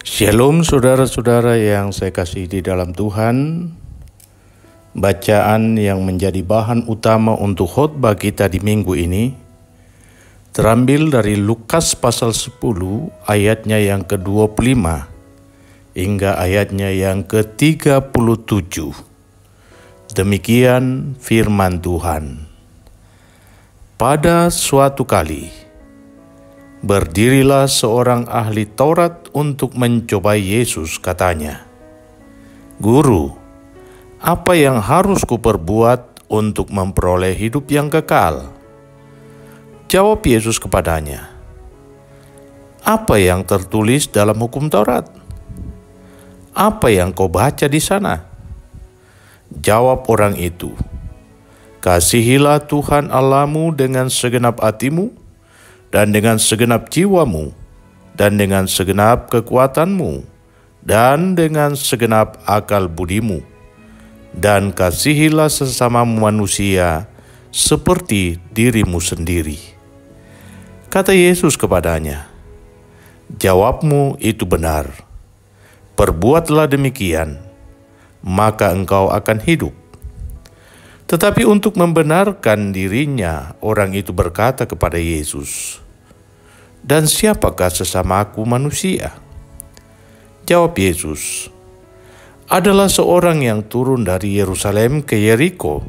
Shalom saudara-saudara yang saya kasih di dalam Tuhan. Bacaan yang menjadi bahan utama untuk khotbah kita di minggu ini terambil dari Lukas pasal 10 ayatnya yang ke-25 hingga ayatnya yang ke-37. Demikian firman Tuhan. Pada suatu kali berdirilah seorang ahli Taurat untuk mencobai Yesus, katanya, "Guru, apa yang harus kuperbuat untuk memperoleh hidup yang kekal?" Jawab Yesus kepadanya, "Apa yang tertulis dalam hukum Taurat? Apa yang kau baca di sana?" Jawab orang itu, "Kasihilah Tuhan Allahmu dengan segenap hatimu, dan dengan segenap jiwamu, dan dengan segenap kekuatanmu, dan dengan segenap akal budimu, dan kasihilah sesamamu manusia seperti dirimu sendiri." Kata Yesus kepadanya, "Jawabmu itu benar. Perbuatlah demikian, maka engkau akan hidup." Tetapi untuk membenarkan dirinya, orang itu berkata kepada Yesus, "Dan siapakah sesamaku manusia?" Jawab Yesus, "Adalah seorang yang turun dari Yerusalem ke Yeriko.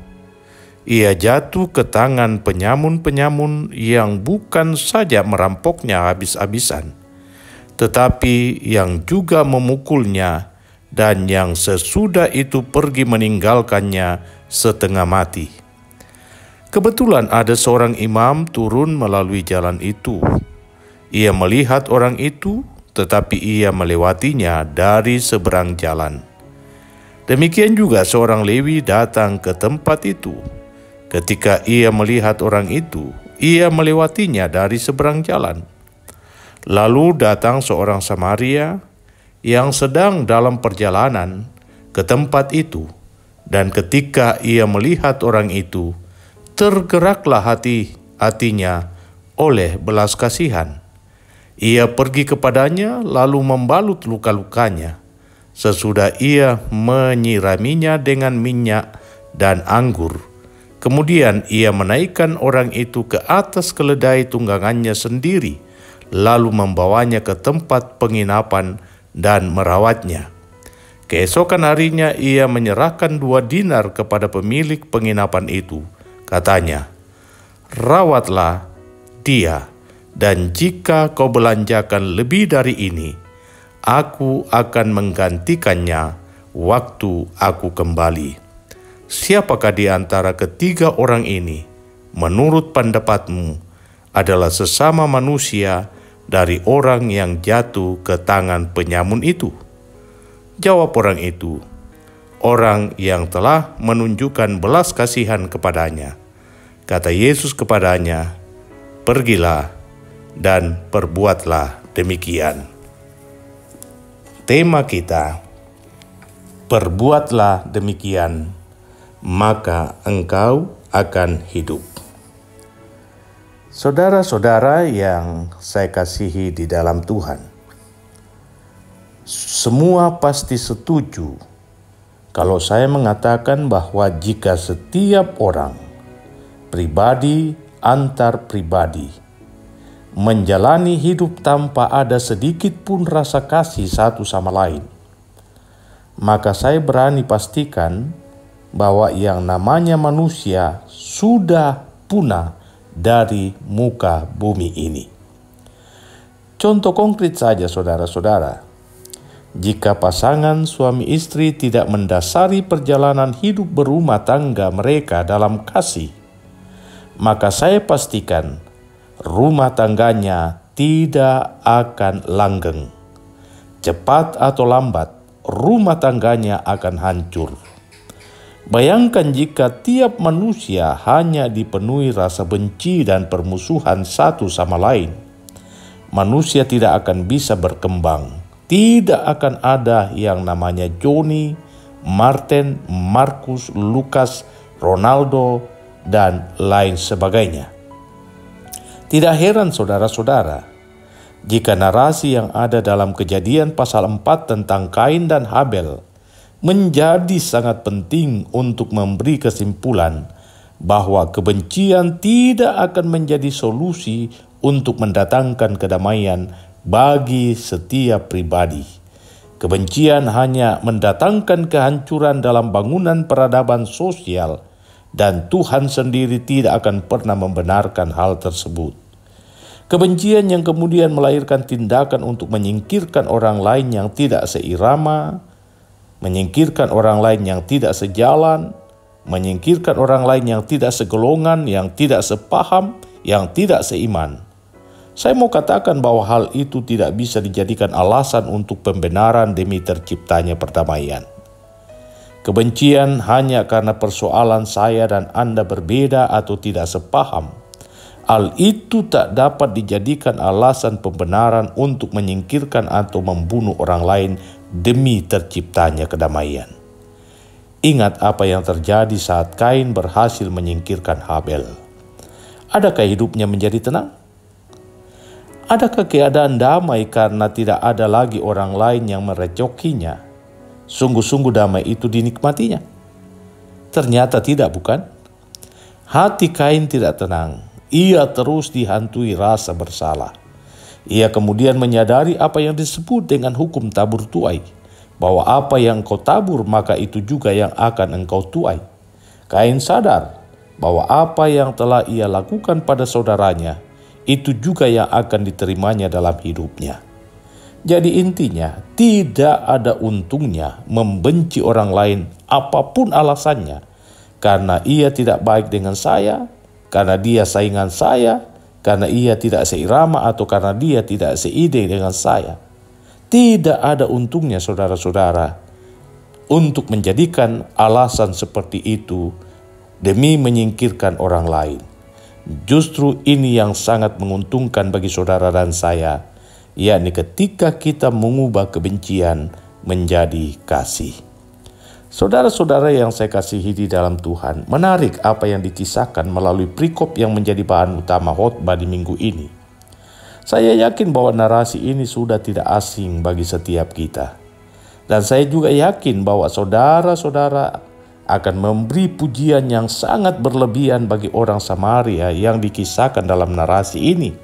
Ia jatuh ke tangan penyamun-penyamun yang bukan saja merampoknya habis-habisan, tetapi yang juga memukulnya, dan yang sesudah itu pergi meninggalkannya setengah mati. Kebetulan ada seorang imam turun melalui jalan itu. Ia melihat orang itu, tetapi ia melewatinya dari seberang jalan. Demikian juga seorang Lewi datang ke tempat itu. Ketika ia melihat orang itu, ia melewatinya dari seberang jalan. Lalu datang seorang Samaria yang sedang dalam perjalanan ke tempat itu, dan ketika ia melihat orang itu, tergeraklah hatinya oleh belas kasihan. Ia pergi kepadanya lalu membalut luka-lukanya. Sesudah ia menyiraminya dengan minyak dan anggur, kemudian ia menaikkan orang itu ke atas keledai tunggangannya sendiri, lalu membawanya ke tempat penginapan dan merawatnya. Keesokan harinya ia menyerahkan 2 dinar kepada pemilik penginapan itu. Katanya, "Rawatlah dia, dan jika kau belanjakan lebih dari ini, aku akan menggantikannya waktu aku kembali." Siapakah di antara ketiga orang ini, menurut pendapatmu, adalah sesama manusia dari orang yang jatuh ke tangan penyamun itu? Jawab orang itu, "Orang yang telah menunjukkan belas kasihan kepadanya." Kata Yesus kepadanya, "Pergilah dan perbuatlah demikian." Tema kita, perbuatlah demikian, maka engkau akan hidup. Saudara-saudara yang saya kasihi di dalam Tuhan, semua pasti setuju kalau saya mengatakan bahwa jika setiap orang, pribadi antar pribadi, menjalani hidup tanpa ada sedikit pun rasa kasih satu sama lain, maka saya berani pastikan bahwa yang namanya manusia sudah punah dari muka bumi ini. Contoh konkret saja saudara-saudara. Jika pasangan suami istri tidak mendasari perjalanan hidup berumah tangga mereka dalam kasih, maka saya pastikan rumah tangganya tidak akan langgeng. Cepat atau lambat, rumah tangganya akan hancur. Bayangkan jika tiap manusia hanya dipenuhi rasa benci dan permusuhan satu sama lain. Manusia tidak akan bisa berkembang. Tidak akan ada yang namanya Joni, Martin, Markus, Lukas, Ronaldo, dan lain sebagainya. Tidak heran saudara-saudara, Jika narasi yang ada dalam Kejadian pasal 4 tentang Kain dan Habel menjadi sangat penting untuk memberi kesimpulan bahwa kebencian tidak akan menjadi solusi untuk mendatangkan kedamaian bagi setiap pribadi. Kebencian hanya mendatangkan kehancuran dalam bangunan peradaban sosial, dan Tuhan sendiri tidak akan pernah membenarkan hal tersebut. Kebencian yang kemudian melahirkan tindakan untuk menyingkirkan orang lain yang tidak seirama, menyingkirkan orang lain yang tidak sejalan, menyingkirkan orang lain yang tidak segolongan, yang tidak sepaham, yang tidak seiman. Saya mau katakan bahwa hal itu tidak bisa dijadikan alasan untuk pembenaran demi terciptanya perdamaian. Kebencian hanya karena persoalan saya dan Anda berbeda atau tidak sepaham. Hal itu tak dapat dijadikan alasan pembenaran untuk menyingkirkan atau membunuh orang lain demi terciptanya kedamaian. Ingat apa yang terjadi saat Kain berhasil menyingkirkan Habel. Adakah hidupnya menjadi tenang? Adakah keadaan damai karena tidak ada lagi orang lain yang merecokinya? Sungguh-sungguh damai itu dinikmatinya? Ternyata tidak, bukan? Hati Kain tidak tenang. Ia terus dihantui rasa bersalah. Ia kemudian menyadari apa yang disebut dengan hukum tabur tuai, bahwa apa yang engkau tabur maka itu juga yang akan engkau tuai. Kain sadar bahwa apa yang telah ia lakukan pada saudaranya itu juga yang akan diterimanya dalam hidupnya. Jadi intinya, tidak ada untungnya membenci orang lain apapun alasannya, karena ia tidak baik dengan saya, karena dia saingan saya, karena ia tidak seirama, atau karena dia tidak seide dengan saya. Tidak ada untungnya saudara-saudara untuk menjadikan alasan seperti itu demi menyingkirkan orang lain. Justru ini yang sangat menguntungkan bagi saudara dan saya, yakni ketika kita mengubah kebencian menjadi kasih. Saudara-saudara yang saya kasihi di dalam Tuhan, menarik apa yang dikisahkan melalui perikop yang menjadi bahan utama khotbah di minggu ini. Saya yakin bahwa narasi ini sudah tidak asing bagi setiap kita. Dan saya juga yakin bahwa saudara-saudara akan memberi pujian yang sangat berlebihan bagi orang Samaria yang dikisahkan dalam narasi ini.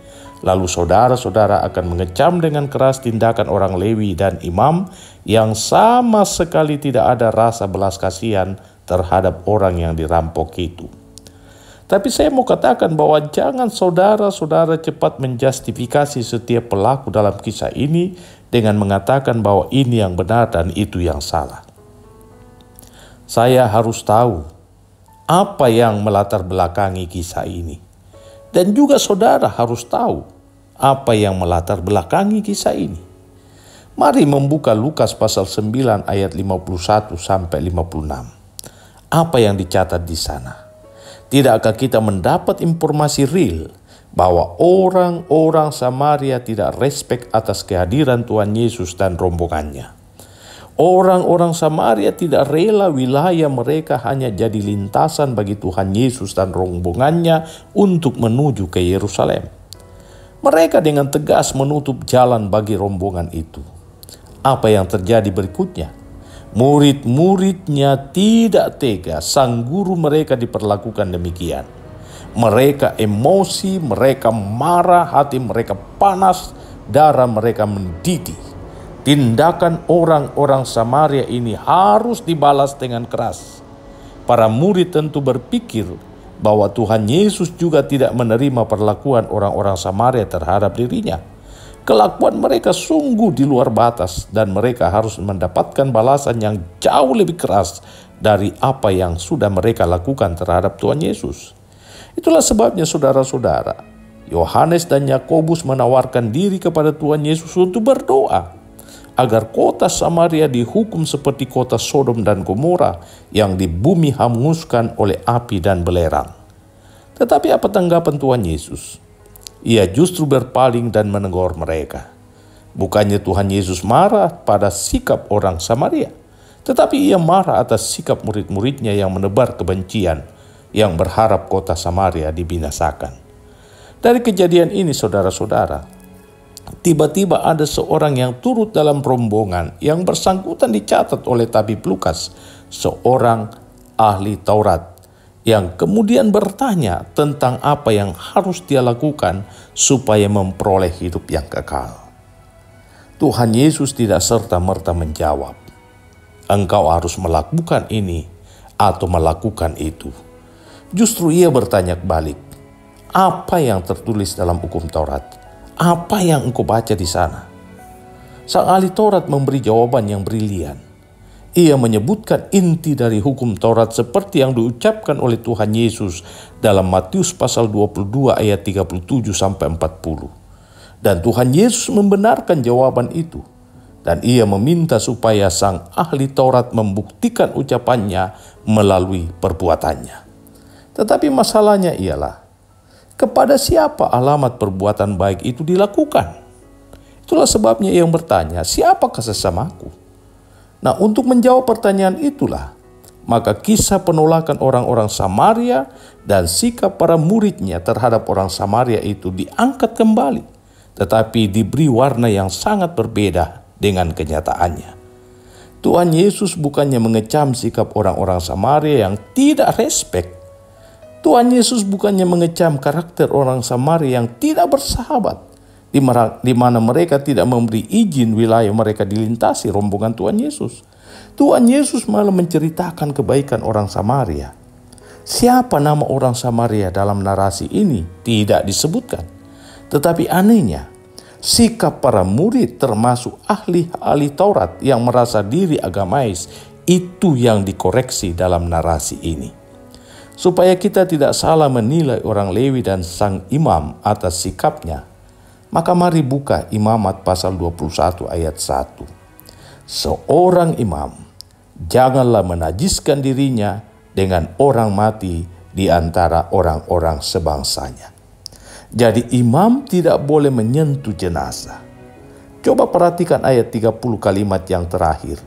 Lalu saudara-saudara akan mengecam dengan keras tindakan orang Lewi dan imam yang sama sekali tidak ada rasa belas kasihan terhadap orang yang dirampok itu. Tapi saya mau katakan bahwa jangan saudara-saudara cepat menjustifikasi setiap pelaku dalam kisah ini dengan mengatakan bahwa ini yang benar dan itu yang salah. Saya harus tahu apa yang melatar belakangi kisah ini. Dan juga saudara harus tahu apa yang melatar belakangi kisah ini. Mari membuka Lukas pasal 9 ayat 51 sampai 56. Apa yang dicatat di sana? Tidakkah kita mendapat informasi real bahwa orang-orang Samaria tidak respek atas kehadiran Tuhan Yesus dan rombongannya? Orang-orang Samaria tidak rela wilayah mereka hanya jadi lintasan bagi Tuhan Yesus dan rombongannya untuk menuju ke Yerusalem. Mereka dengan tegas menutup jalan bagi rombongan itu. Apa yang terjadi berikutnya? Murid-muridnya tidak tega sang guru mereka diperlakukan demikian. Mereka emosi, mereka marah, hati mereka panas, darah mereka mendidih. Tindakan orang-orang Samaria ini harus dibalas dengan keras. Para murid tentu berpikir bahwa Tuhan Yesus juga tidak menerima perlakuan orang-orang Samaria terhadap dirinya. Kelakuan mereka sungguh di luar batas dan mereka harus mendapatkan balasan yang jauh lebih keras dari apa yang sudah mereka lakukan terhadap Tuhan Yesus. Itulah sebabnya saudara-saudara, Yohanes dan Yakobus menawarkan diri kepada Tuhan Yesus untuk berdoa agar kota Samaria dihukum seperti kota Sodom dan Gomora yang di bumi hanguskan oleh api dan belerang. Tetapi apa tanggapan Tuhan Yesus? Ia justru berpaling dan menegur mereka. Bukannya Tuhan Yesus marah pada sikap orang Samaria, tetapi ia marah atas sikap murid-muridnya yang menebar kebencian, yang berharap kota Samaria dibinasakan. Dari kejadian ini saudara-saudara, tiba-tiba ada seorang yang turut dalam rombongan yang bersangkutan dicatat oleh tabib Lukas, seorang ahli Taurat, yang kemudian bertanya tentang apa yang harus dia lakukan supaya memperoleh hidup yang kekal. Tuhan Yesus tidak serta-merta menjawab, "Engkau harus melakukan ini atau melakukan itu." Justru ia bertanya balik, "Apa yang tertulis dalam hukum Taurat? Apa yang engkau baca di sana?" Sang ahli Taurat memberi jawaban yang brilian. Ia menyebutkan inti dari hukum Taurat seperti yang diucapkan oleh Tuhan Yesus dalam Matius pasal 22 ayat 37-40. Dan Tuhan Yesus membenarkan jawaban itu. Dan ia meminta supaya sang ahli Taurat membuktikan ucapannya melalui perbuatannya. Tetapi masalahnya ialah, kepada siapa alamat perbuatan baik itu dilakukan? Itulah sebabnya ia bertanya, "Siapakah sesamaku?" Nah, untuk menjawab pertanyaan itulah, maka kisah penolakan orang-orang Samaria dan sikap para muridnya terhadap orang Samaria itu diangkat kembali, tetapi diberi warna yang sangat berbeda dengan kenyataannya. Tuhan Yesus bukannya mengecam sikap orang-orang Samaria yang tidak respek. Tuhan Yesus bukannya mengecam karakter orang Samaria yang tidak bersahabat, di mana mereka tidak memberi izin wilayah mereka dilintasi rombongan Tuhan Yesus. Tuhan Yesus malah menceritakan kebaikan orang Samaria. Siapa nama orang Samaria dalam narasi ini tidak disebutkan. Tetapi anehnya, sikap para murid termasuk ahli-ahli Taurat yang merasa diri agamais itu yang dikoreksi dalam narasi ini. Supaya kita tidak salah menilai orang Lewi dan sang imam atas sikapnya, maka mari buka Imamat pasal 21 ayat 1. Seorang imam janganlah menajiskan dirinya dengan orang mati di antara orang-orang sebangsanya. Jadi imam tidak boleh menyentuh jenazah. Coba perhatikan ayat 30 kalimat yang terakhir.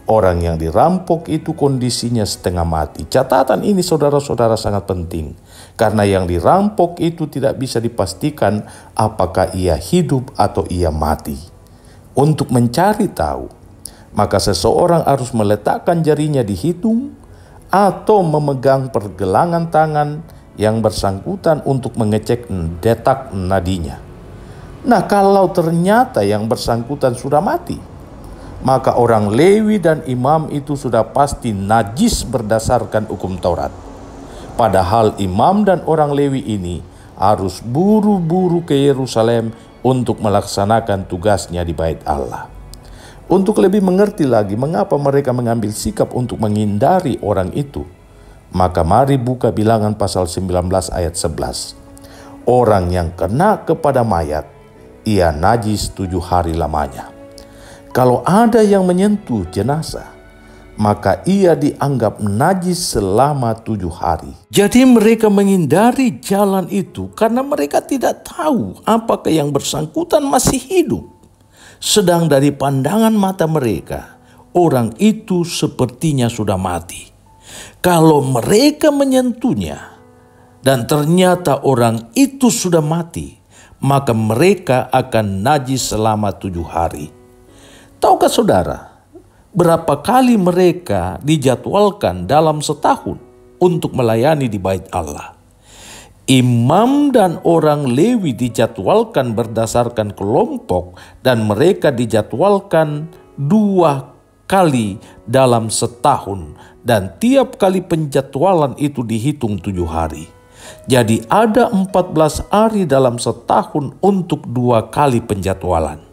Orang yang dirampok itu kondisinya setengah mati. Catatan ini saudara-saudara sangat penting. Karena yang dirampok itu tidak bisa dipastikan apakah ia hidup atau ia mati. Untuk mencari tahu, maka seseorang harus meletakkan jarinya di hidung atau memegang pergelangan tangan yang bersangkutan untuk mengecek detak nadinya. Nah, kalau ternyata yang bersangkutan sudah mati, maka orang Lewi dan imam itu sudah pasti najis berdasarkan hukum Taurat. Padahal imam dan orang Lewi ini harus buru-buru ke Yerusalem untuk melaksanakan tugasnya di Bait Allah. Untuk lebih mengerti lagi mengapa mereka mengambil sikap untuk menghindari orang itu, maka mari buka Bilangan pasal 19 ayat 11. Orang yang kena kepada mayat, ia najis 7 hari lamanya. Kalau ada yang menyentuh jenazah, maka ia dianggap najis selama 7 hari. Jadi mereka menghindari jalan itu karena mereka tidak tahu apakah yang bersangkutan masih hidup. Sedang dari pandangan mata mereka, orang itu sepertinya sudah mati. Kalau mereka menyentuhnya dan ternyata orang itu sudah mati, maka mereka akan najis selama 7 hari. Tahukah saudara, berapa kali mereka dijadwalkan dalam setahun untuk melayani di Bait Allah? Imam dan orang Lewi dijadwalkan berdasarkan kelompok dan mereka dijadwalkan 2 kali dalam setahun dan tiap kali penjadwalan itu dihitung 7 hari. Jadi ada 14 hari dalam setahun untuk 2 kali penjadwalan.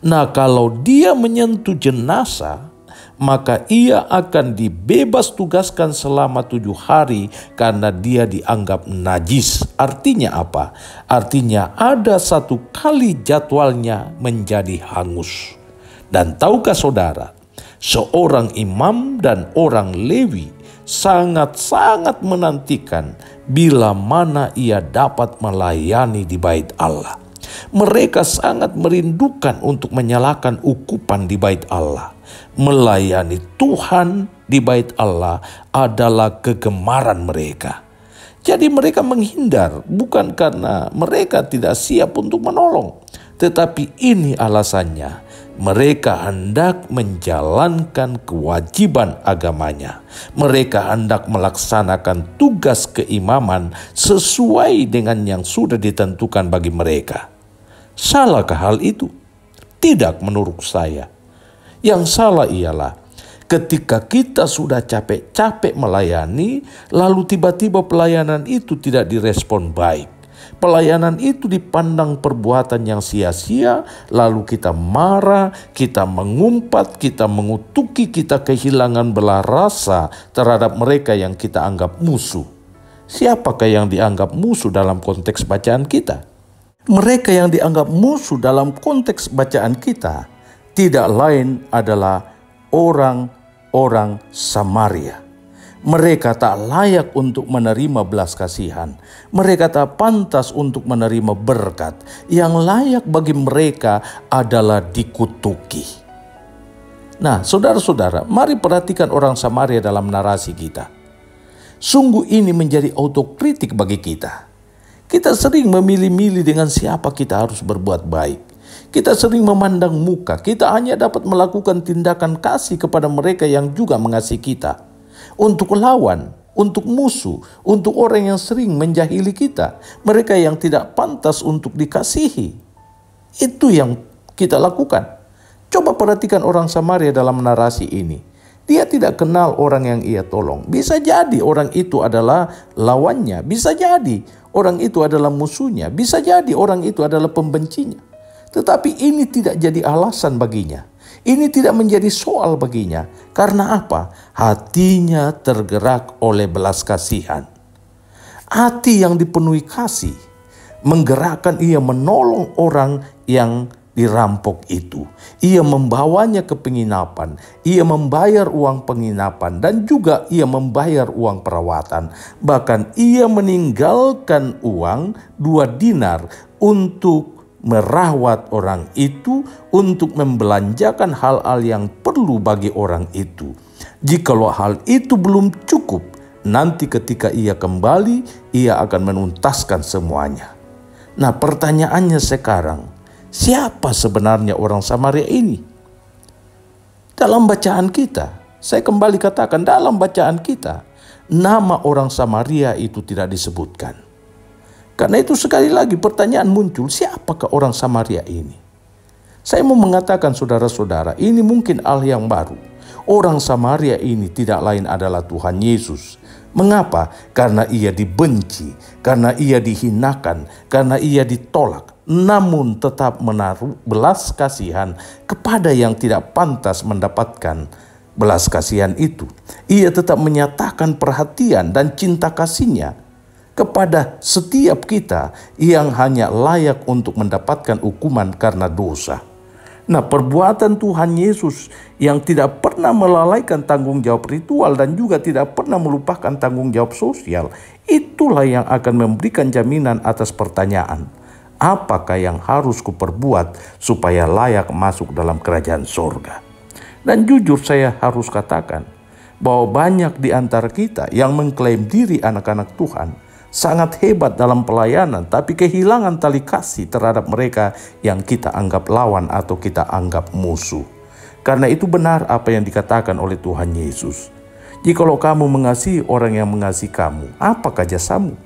Nah, kalau dia menyentuh jenazah, maka ia akan dibebas tugaskan selama 7 hari karena dia dianggap najis. Artinya apa? Artinya ada 1 kali jadwalnya menjadi hangus. Dan tahukah saudara, seorang imam dan orang Lewi sangat-sangat menantikan bila mana ia dapat melayani di Bait Allah. Mereka sangat merindukan untuk menyalakan ukupan di Bait Allah. Melayani Tuhan di Bait Allah adalah kegemaran mereka. Jadi mereka menghindar bukan karena mereka tidak siap untuk menolong, Tetapi ini alasannya, mereka hendak menjalankan kewajiban agamanya. Mereka hendak melaksanakan tugas keimaman sesuai dengan yang sudah ditentukan bagi mereka. Salahkah hal itu? Tidak menurut saya. Yang salah ialah ketika kita sudah capek-capek melayani, lalu tiba-tiba pelayanan itu tidak direspon baik. Pelayanan itu dipandang perbuatan yang sia-sia, lalu kita marah, kita mengumpat, kita mengutuki, kita kehilangan belas rasa terhadap mereka yang kita anggap musuh. Siapakah yang dianggap musuh dalam konteks bacaan kita? Mereka yang dianggap musuh dalam konteks bacaan kita tidak lain adalah orang-orang Samaria. Mereka tak layak untuk menerima belas kasihan. Mereka tak pantas untuk menerima berkat. Yang layak bagi mereka adalah dikutuki. Nah, saudara-saudara, mari perhatikan orang Samaria dalam narasi kita. Sungguh ini menjadi autokritik bagi kita. Kita sering memilih-milih dengan siapa kita harus berbuat baik. Kita sering memandang muka. Kita hanya dapat melakukan tindakan kasih kepada mereka yang juga mengasihi kita. Untuk lawan, untuk musuh, untuk orang yang sering menjahili kita, mereka yang tidak pantas untuk dikasihi. Itu yang kita lakukan. Coba perhatikan orang Samaria dalam narasi ini. Dia tidak kenal orang yang ia tolong. Bisa jadi orang itu adalah lawannya, bisa jadi orang itu adalah musuhnya, bisa jadi orang itu adalah pembencinya. Tetapi ini tidak jadi alasan baginya. Ini tidak menjadi soal baginya. Karena apa? Hatinya tergerak oleh belas kasihan. Hati yang dipenuhi kasih menggerakkan ia menolong orang yang dirampok itu. Ia membawanya ke penginapan. Ia membayar uang penginapan dan juga ia membayar uang perawatan. Bahkan ia meninggalkan uang 2 dinar untuk merawat orang itu, untuk membelanjakan hal-hal yang perlu bagi orang itu. Jikalau hal itu belum cukup, nanti ketika ia kembali, ia akan menuntaskan semuanya. Nah, pertanyaannya sekarang, siapa sebenarnya orang Samaria ini? Dalam bacaan kita, saya kembali katakan, dalam bacaan kita, nama orang Samaria itu tidak disebutkan. Karena itu sekali lagi pertanyaan muncul, siapakah orang Samaria ini? Saya mau mengatakan saudara-saudara, ini mungkin hal yang baru. Orang Samaria ini tidak lain adalah Tuhan Yesus. Mengapa? Karena ia dibenci, karena ia dihinakan, karena ia ditolak. Namun tetap menaruh belas kasihan kepada yang tidak pantas mendapatkan belas kasihan itu. Ia tetap menyatakan perhatian dan cinta kasihnya kepada setiap kita yang hanya layak untuk mendapatkan hukuman karena dosa. Nah, perbuatan Tuhan Yesus yang tidak pernah melalaikan tanggung jawab ritual dan juga tidak pernah melupakan tanggung jawab sosial, itulah yang akan memberikan jaminan atas pertanyaan, apakah yang harus kuperbuat supaya layak masuk dalam kerajaan sorga? Dan jujur saya harus katakan bahwa banyak di antara kita yang mengklaim diri anak-anak Tuhan, sangat hebat dalam pelayanan, tapi kehilangan tali kasih terhadap mereka yang kita anggap lawan atau kita anggap musuh. Karena itu benar apa yang dikatakan oleh Tuhan Yesus. Jikalau kamu mengasihi orang yang mengasihi kamu, apakah jasamu?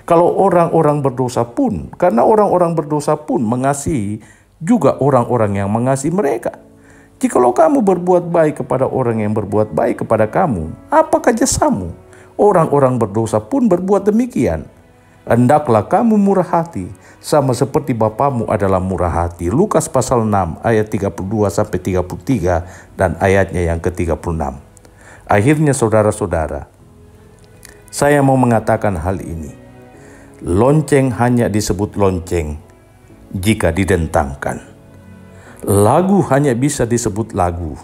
Kalau orang-orang berdosa pun, karena orang-orang berdosa pun mengasihi juga orang-orang yang mengasihi mereka. Jikalau kamu berbuat baik kepada orang yang berbuat baik kepada kamu, apakah jasamu? Orang-orang berdosa pun berbuat demikian. Hendaklah kamu murah hati, sama seperti Bapamu adalah murah hati. Lukas pasal 6 ayat 32-33 dan ayatnya yang ke-36. Akhirnya saudara-saudara, saya mau mengatakan hal ini. Lonceng hanya disebut lonceng jika didentangkan. Lagu hanya bisa disebut lagu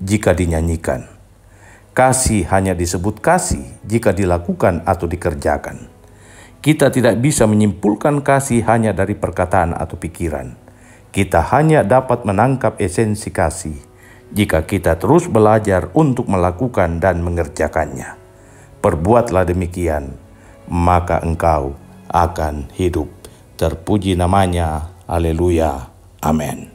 jika dinyanyikan. Kasih hanya disebut kasih jika dilakukan atau dikerjakan. Kita tidak bisa menyimpulkan kasih hanya dari perkataan atau pikiran. Kita hanya dapat menangkap esensi kasih jika kita terus belajar untuk melakukan dan mengerjakannya. Perbuatlah demikian, maka engkau akan hidup. Terpuji namanya. Haleluya. Amin.